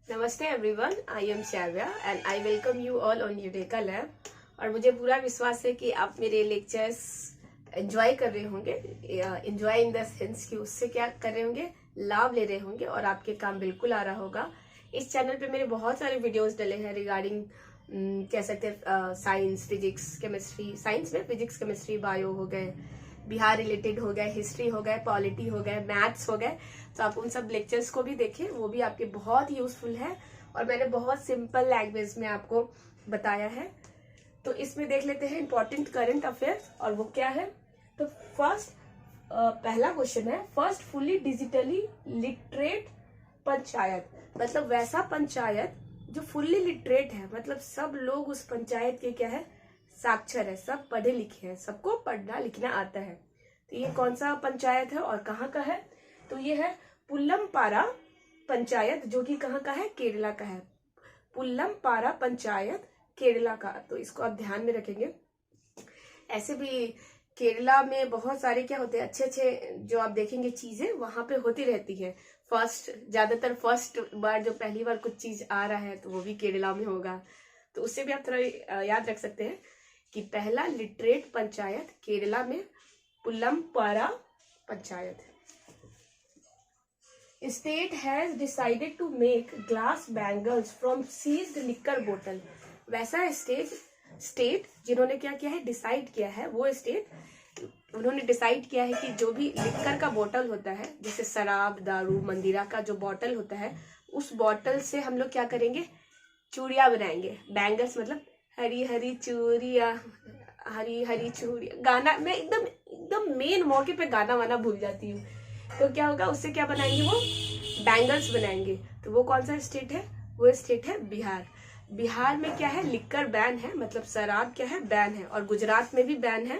नमस्ते everyone, I am Shravya and I welcome you all on eureka lab. और मुझे पूरा विश्वास है कि आप मेरे लेक्चर्स एंजॉय कर रहे होंगे। एंजॉय इन द सेंस कि उससे क्या कर रहे होंगे, लाभ ले रहे होंगे और आपके काम बिल्कुल आ रहा होगा। इस चैनल पे मेरे बहुत सारे वीडियोस डले हैं रिगार्डिंग कह सकते हैं साइंस, फिजिक्स, केमिस्ट्री। साइंस में फिजिक्स, केमिस्ट्री, बायो हो गए, बिहार रिलेटेड हो गए, हिस्ट्री हो गए, पॉलिटी हो गए, मैथ्स हो गए। तो आप उन सब लेक्चर्स को भी देखें, वो भी आपके बहुत यूजफुल है और मैंने बहुत सिंपल लैंग्वेज में आपको बताया है। तो इसमें देख लेते हैं इंपॉर्टेंट करंट अफेयर्स, और वो क्या है। तो पहला क्वेश्चन है, first fully digitally literate panchayat. मतलब वैसा पंचायत जो फुल्ली लिटरेट है, मतलब सब लोग उस पंचायत के क्या है, साक्षर है, सब पढ़े लिखे हैं, सबको पढ़ना लिखना आता है। तो ये कौन सा पंचायत है और कहाँ का है? तो ये है पुल्लमपारा पंचायत, जो कि कहाँ का है, केरला का है। पुल्लमपारा पंचायत केरला का। तो इसको आप ध्यान में रखेंगे। ऐसे भी केरला में बहुत सारे क्या होते हैं, अच्छे अच्छे जो आप देखेंगे चीजें वहां पे होती रहती है। ज्यादातर फर्स्ट बार जो पहली बार कुछ चीज आ रहा है तो वो भी केरला में होगा। तो उससे भी आप थोड़ा याद रख सकते हैं कि पहला लिटरेट पंचायत केरला में Pullampara panchayat. State has decided to make glass bangles from seized liquor बोतल। वैसा स्टेट जिन्होंने क्या किया है, डिसाइड किया है, वो स्टेट उन्होंने डिसाइड किया है कि जो भी लिकर का बोतल होता है, जैसे शराब, दारू, मंदिरा का जो बोतल होता है, उस बोतल से हम लोग क्या करेंगे, चूड़ियां बनाएंगे। बैंगल्स मतलब हरी हरी चूड़िया, हरी हरी चूड़िया। गाना मैं एकदम एकदम मेन मौके पे गाना वाना भूल जाती हूँ। तो क्या होगा, उससे क्या बनाएंगे, वो बैंगल्स बनाएंगे। तो वो कौन सा स्टेट है? वो स्टेट है बिहार। बिहार में क्या है, लिक्कर बैन है, मतलब शराब क्या है, बैन है। और गुजरात में भी बैन है।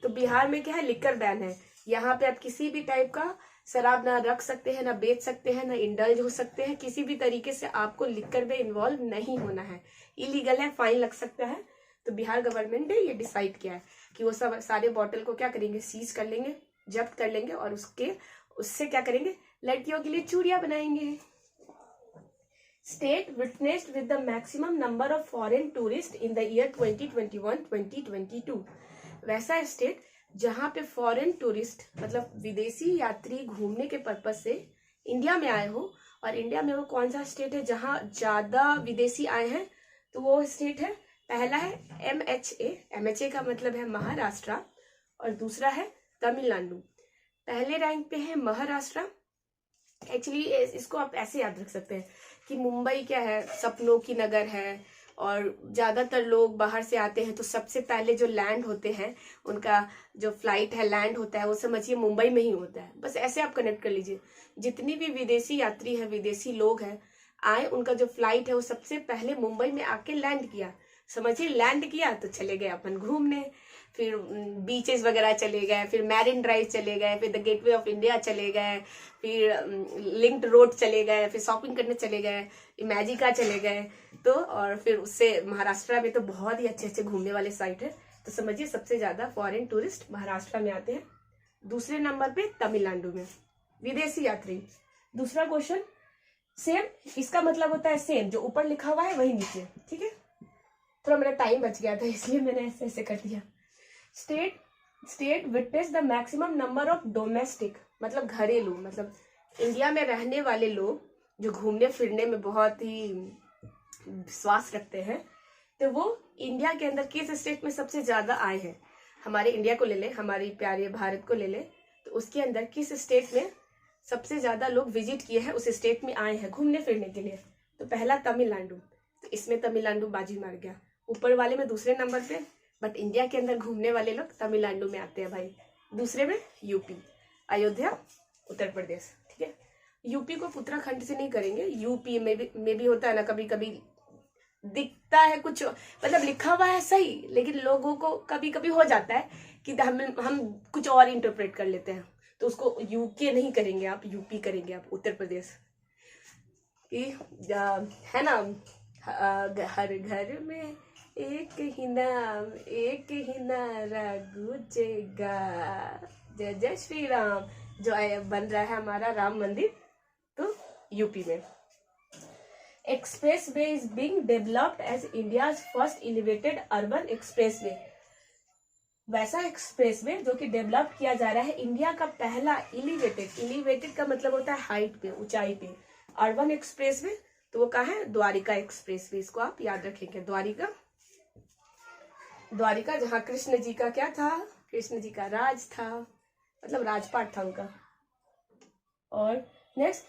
तो बिहार में क्या है, लिक्कर बैन है। यहाँ पे आप किसी भी टाइप का शराब ना रख सकते हैं, ना बेच सकते हैं, ना इंडल्ज हो सकते हैं। किसी भी तरीके से आपको लिक्कर में इन्वॉल्व नहीं होना है, इलीगल है, फाइन लग सकता है। तो बिहार गवर्नमेंट ने ये डिसाइड किया है कि वो सब सारे बॉटल को क्या करेंगे, सीज कर लेंगे, जब्त कर लेंगे और उससे क्या करेंगे, लड़कियों के लिए चूड़ियां बनाएंगे। State witnessed with the maximum number of foreign tourist in the year 2021-2022। वैसा स्टेट जहां पे फॉरेन टूरिस्ट मतलब विदेशी यात्री घूमने के पर्पज से इंडिया में आए हो। और इंडिया में वो कौन सा स्टेट है जहां ज्यादा विदेशी आए हैं? तो वो स्टेट है, पहला है MHA का मतलब है महाराष्ट्र, और दूसरा है तमिलनाडु। पहले रैंक पे है महाराष्ट्र। एक्चुअली इसको आप ऐसे याद रख सकते हैं कि मुंबई क्या है, सपनों की नगर है, और ज्यादातर लोग बाहर से आते हैं तो सबसे पहले जो लैंड होते हैं, उनका जो फ्लाइट है, लैंड होता है, वो समझिए मुंबई में ही होता है। बस ऐसे आप कनेक्ट कर लीजिए। जितनी भी विदेशी यात्री है, विदेशी लोग हैं आए, उनका जो फ्लाइट है वो सबसे पहले मुंबई में आके लैंड किया। समझिए लैंड किया तो चले गए अपन घूमने, फिर बीचेस वगैरह चले गए, फिर मैरिन ड्राइव चले गए, फिर द गेटवे ऑफ इंडिया चले गए, फिर लिंक्ड रोड चले गए, फिर शॉपिंग करने चले गए, इमेजिका चले गए। तो और फिर उससे महाराष्ट्र में तो बहुत ही अच्छे अच्छे घूमने वाले साइट है। तो समझिए सबसे ज्यादा फॉरेन टूरिस्ट महाराष्ट्र में आते हैं। दूसरे नंबर पे तमिलनाडु में विदेशी यात्री। दूसरा क्वेश्चन सेम, इसका मतलब होता है सेम, जो ऊपर लिखा हुआ है वही नीचे, ठीक है। थोड़ा मेरा टाइम बच गया था इसलिए मैंने ऐसे ऐसे कर दिया। State witness the maximum number of domestic, मतलब घरेलू, मतलब इंडिया में रहने वाले लोग जो घूमने फिरने में बहुत ही विश्वास रखते हैं, तो वो इंडिया के अंदर किस स्टेट में सबसे ज्यादा आए हैं। हमारे इंडिया को ले ले, हमारे प्यारे भारत को ले ले, तो उसके अंदर किस स्टेट में सबसे ज्यादा लोग विजिट किए हैं, उस स्टेट में आए हैं घूमने फिरने के लिए। तो पहला तमिलनाडु, तो इसमें तमिलनाडु बाजी मार गया। ऊपर वाले में दूसरे नंबर पे, बट इंडिया के अंदर घूमने वाले लोग तमिलनाडु में आते हैं भाई। दूसरे में यूपी, अयोध्या, उत्तर प्रदेश, ठीक है। यूपी को उत्तराखंड से नहीं करेंगे, यूपी में भी होता है ना, कभी कभी दिखता है कुछ, मतलब लिखा हुआ है सही, लेकिन लोगों को कभी कभी हो जाता है कि हम कुछ और इंटरप्रेट कर लेते हैं। तो उसको यूके नहीं करेंगे आप, यूपी करेंगे आप, उत्तर प्रदेश। है ना, हर घर में एक ही नारा गूंजेगा, जय जय श्री राम, जो बन रहा है हमारा राम मंदिर, तो यूपी में। Expressway is being developed as India's first elevated urban expressway. वैसा एक्सप्रेसवे जो कि डेवलप किया जा रहा है, इंडिया का पहला एलिवेटेड का मतलब होता है हाइट पे, ऊंचाई पे, अर्बन एक्सप्रेसवे, तो वो कहाँ है, द्वारिका एक्सप्रेसवे। इसको आप याद रखेंगे, द्वारिका जहाँ कृष्ण जी का क्या था, कृष्ण जी का राज था, मतलब राजपाट था उनका। और next,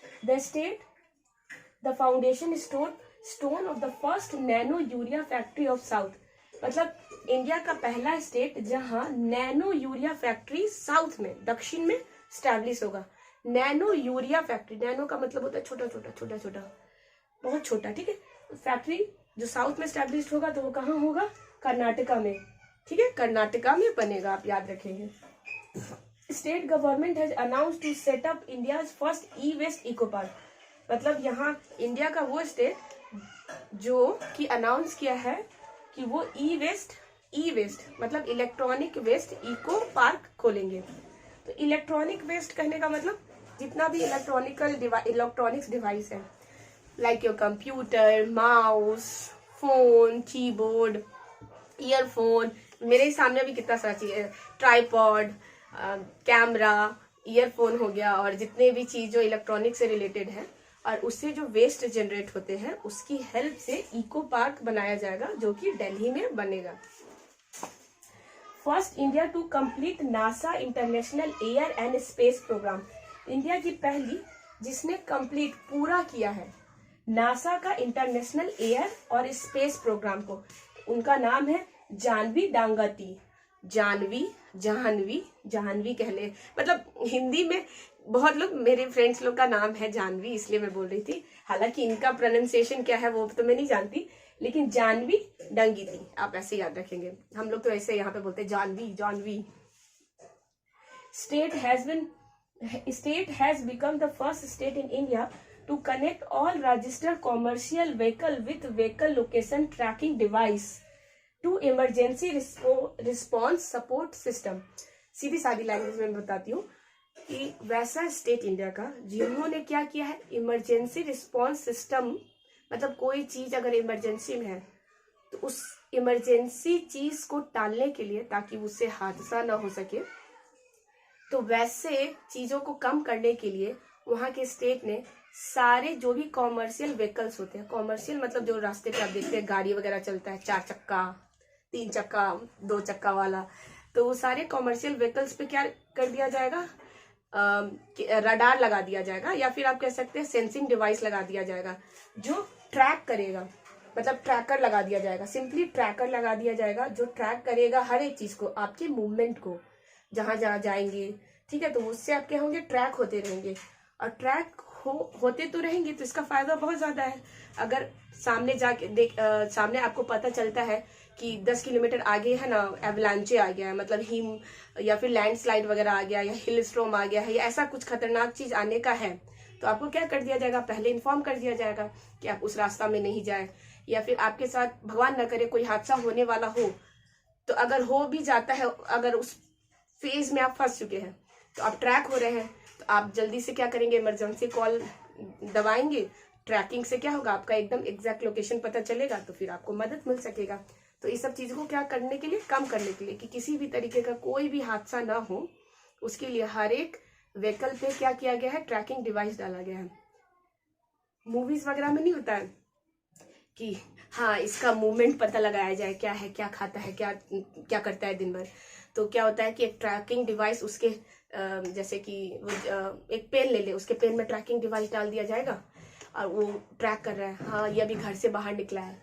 the foundation stone of the first nano urea factory of south. मतलब इंडिया का पहला स्टेट जहां नैनो यूरिया फैक्ट्री साउथ में, दक्षिण में स्टैब्लिश होगा। नैनो यूरिया फैक्ट्री, नैनो का मतलब होता है छोटा छोटा, बहुत छोटा, ठीक है। फैक्ट्री जो साउथ में स्टैब्लिश होगा तो वो कहाँ होगा, कर्नाटका में, ठीक है, कर्नाटका में बनेगा, आप याद रखेंगे। State government has announced to set up India's first e waste eco park. मतलब यहाँ इंडिया का वो स्टेट जो कि अनाउंस किया है कि वो ई वेस्ट मतलब इलेक्ट्रॉनिक वेस्ट इको पार्क खोलेंगे। तो इलेक्ट्रॉनिक वेस्ट कहने का मतलब जितना भी इलेक्ट्रॉनिक्स डिवाइस है, like your computer, mouse, phone, keyboard, earphone, मेरे सामने भी कितना सारा चीज है, ट्राइपॉड, कैमरा, ईयरफोन हो गया, और जितने भी चीज जो इलेक्ट्रॉनिक से रिलेटेड है और उससे जो वेस्ट जनरेट होते हैं उसकी हेल्प से इको पार्क बनाया जाएगा, जो कि दिल्ली में बनेगा। First India to complete NASA international air and space programme. India की पहली जिसने कंप्लीट पूरा किया है नासा का इंटरनेशनल एयर और स्पेस प्रोग्राम को, उनका नाम है जानवी डांगती। जानवी कह ले, मतलब हिंदी में बहुत लोग, मेरे फ्रेंड्स लोग का नाम है जानवी, इसलिए मैं बोल रही थी। हालांकि इनका प्रोनाउंसिएशन क्या है वो तो मैं नहीं जानती, लेकिन जानवी डांगती आप ऐसे याद रखेंगे। हम लोग तो ऐसे यहाँ पे बोलते हैं Janvi. State has become the first state in India to connect all registered commercial vehicle with vehicle location tracking device to emergency response support system। सीधी सादी लैंग्वेज में बताती हूँ कि वैसा स्टेट इंडिया का जिन्होंने क्या किया है, इमरजेंसी रिस्पॉन्स सिस्टम, मतलब कोई चीज अगर इमरजेंसी में है तो उस इमरजेंसी चीज को टालने के लिए, ताकि उससे हादसा ना हो सके, तो वैसे चीजों को कम करने के लिए वहां के स्टेट ने सारे जो भी कॉमर्शियल व्हीकल्स होते हैं, कॉमर्शियल मतलब जो रास्ते पे आप देखते हैं गाड़ी वगैरह चलता है, 4 चक्का, 3 चक्का, 2 चक्का वाला, तो वो सारे कॉमर्शियल व्हीकल्स पे क्या कर दिया जाएगा, रडार लगा दिया जाएगा, या फिर आप कह सकते हैं सेंसिंग डिवाइस लगा दिया जाएगा जो ट्रैक करेगा, मतलब ट्रैकर लगा दिया जाएगा, सिंपली ट्रैकर लगा दिया जाएगा जो ट्रैक करेगा हर एक चीज को, आपके मूवमेंट को, जहां जहां जाएंगे, ठीक है। तो उससे आप क्या होंगे, ट्रैक होते रहेंगे, और ट्रैक होते तो रहेंगे तो इसका फायदा बहुत ज्यादा है। अगर सामने जाके सामने आपको पता चलता है कि 10 किलोमीटर आगे है ना एवलांचे आ गया है, मतलब हिम या फिर लैंडस्लाइड वगैरह आ गया, या हिल स्टॉर्म आ गया है, या ऐसा कुछ खतरनाक चीज आने का है, तो आपको क्या कर दिया जाएगा, पहले इन्फॉर्म कर दिया जाएगा कि आप उस रास्ता में नहीं जाए, या फिर आपके साथ भगवान न करे कोई हादसा होने वाला हो, तो अगर हो भी जाता है, अगर उस फेज में आप फंस चुके हैं तो आप ट्रैक हो रहे हैं, तो आप जल्दी से क्या करेंगे, इमरजेंसी कॉल दबाएंगे, ट्रैकिंग से क्या होगा, आपका एकदम एग्जैक्ट लोकेशन पता चलेगा, तो फिर आपको मदद मिल सकेगा। तो इस सब चीजों को क्या करने के लिए, कम करने के लिए, कि किसी भी तरीके का कोई भी हादसा ना हो, उसके लिए हर एक व्हीकल पे क्या किया गया है, ट्रैकिंग डिवाइस डाला गया है। मूवीज वगैरह में नहीं होता है कि हाँ इसका मूवमेंट पता लगाया जाए, क्या है, क्या खाता है, क्या करता है दिन भर, तो क्या होता है कि एक ट्रैकिंग डिवाइस उसके जैसे कि एक पेन ले ले, उसके पेन में ट्रैकिंग डिवाइस डाल दिया जाएगा और वो ट्रैक कर रहा है, हाँ ये अभी घर से बाहर निकला है,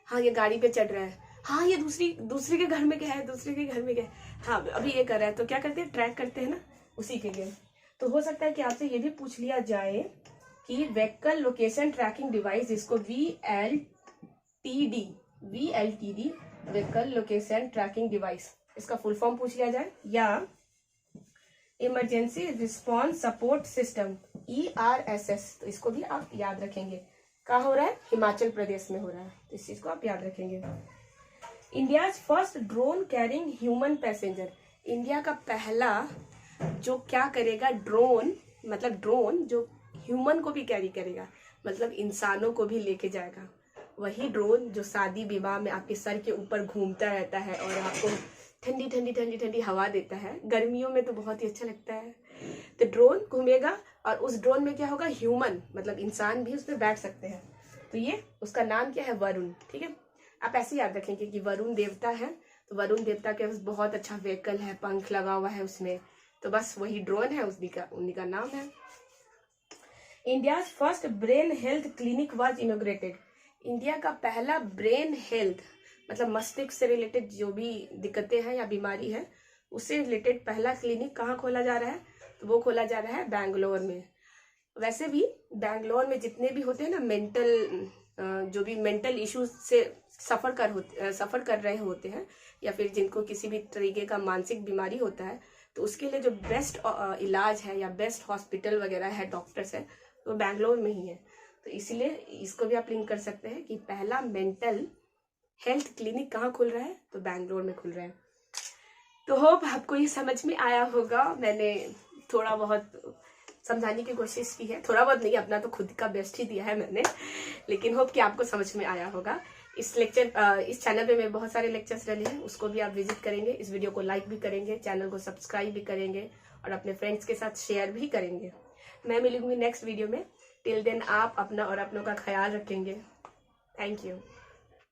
हाँ ये गाड़ी पे चढ़ रहा है, हाँ ये दूसरे के घर में गया है, दूसरे के घर में गया, हाँ अभी ये कर रहा है, तो क्या करते हैं, ट्रैक करते हैं ना, उसी के लिए। तो हो सकता है कि आपसे ये भी पूछ लिया जाए कि व्हीकल लोकेशन ट्रैकिंग डिवाइस, जिसको VLTD vehicle location tracking device, इसका फुल फॉर्म पूछ लिया जाए, या emergency response support system ERSS, तो इसको भी आप याद रखेंगे। कहाँ हो रहा है, हिमाचल प्रदेश में हो रहा है, तो इस चीज को आप याद रखेंगे। India first drone carrying human passenger. India का पहला जो क्या करेगा, ड्रोन, मतलब ड्रोन जो ह्यूमन को भी कैरी करेगा, मतलब इंसानों को भी लेके जाएगा। वही ड्रोन जो शादी विवाह में आपके सर के ऊपर घूमता रहता है और आपको ठंडी ठंडी ठंडी ठंडी हवा देता है, गर्मियों में तो बहुत ही अच्छा लगता है। तो ड्रोन घूमेगा और उस ड्रोन में क्या होगा, ह्यूमन मतलब इंसान भी उसमें बैठ सकते हैं। तो ये उसका नाम क्या है, वरुण। ठीक है, आप ऐसे याद रखेंगे कि वरुण देवता है, तो वरुण देवता के पास बहुत अच्छा व्हीकल है, पंख लगा हुआ है उसमें, तो बस वही ड्रोन है, उन्हीं का नाम है। India first brain health clinic was inaugurated. India का पहला ब्रेन हेल्थ मतलब मस्तिष्क से रिलेटेड जो भी दिक्कतें हैं या बीमारी है उससे रिलेटेड पहला क्लिनिक कहाँ खोला जा रहा है, तो वो खोला जा रहा है बैंगलोर में। वैसे भी बैंगलोर में जितने भी होते हैं ना मेंटल जो भी मेंटल इश्यूज से सफर कर रहे होते हैं या फिर जिनको किसी भी तरीके का मानसिक बीमारी होता है, तो उसके लिए जो बेस्ट इलाज है या बेस्ट हॉस्पिटल वगैरह है, डॉक्टर्स है, तो बैंगलोर में ही है। तो इसीलिए इसको भी आप लिंक कर सकते हैं कि पहला मेंटल हेल्थ क्लिनिक कहाँ खुल रहा है, तो बैंगलोर में खुल रहा है। तो होप आपको ये समझ में आया होगा। मैंने थोड़ा बहुत समझाने की कोशिश की है, थोड़ा बहुत नहीं, अपना तो खुद का बेस्ट ही दिया है मैंने, लेकिन होप कि आपको समझ में आया होगा। इस चैनल पे मैं बहुत सारे लेक्चर्स डाले हैं, उसको भी आप विजिट करेंगे, इस वीडियो को लाइक भी करेंगे, चैनल को सब्सक्राइब भी करेंगे और अपने फ्रेंड्स के साथ शेयर भी करेंगे। मैं मिलूंगी नेक्स्ट वीडियो में। टिल देन आप अपना और अपनों का ख्याल रखेंगे। Thank you.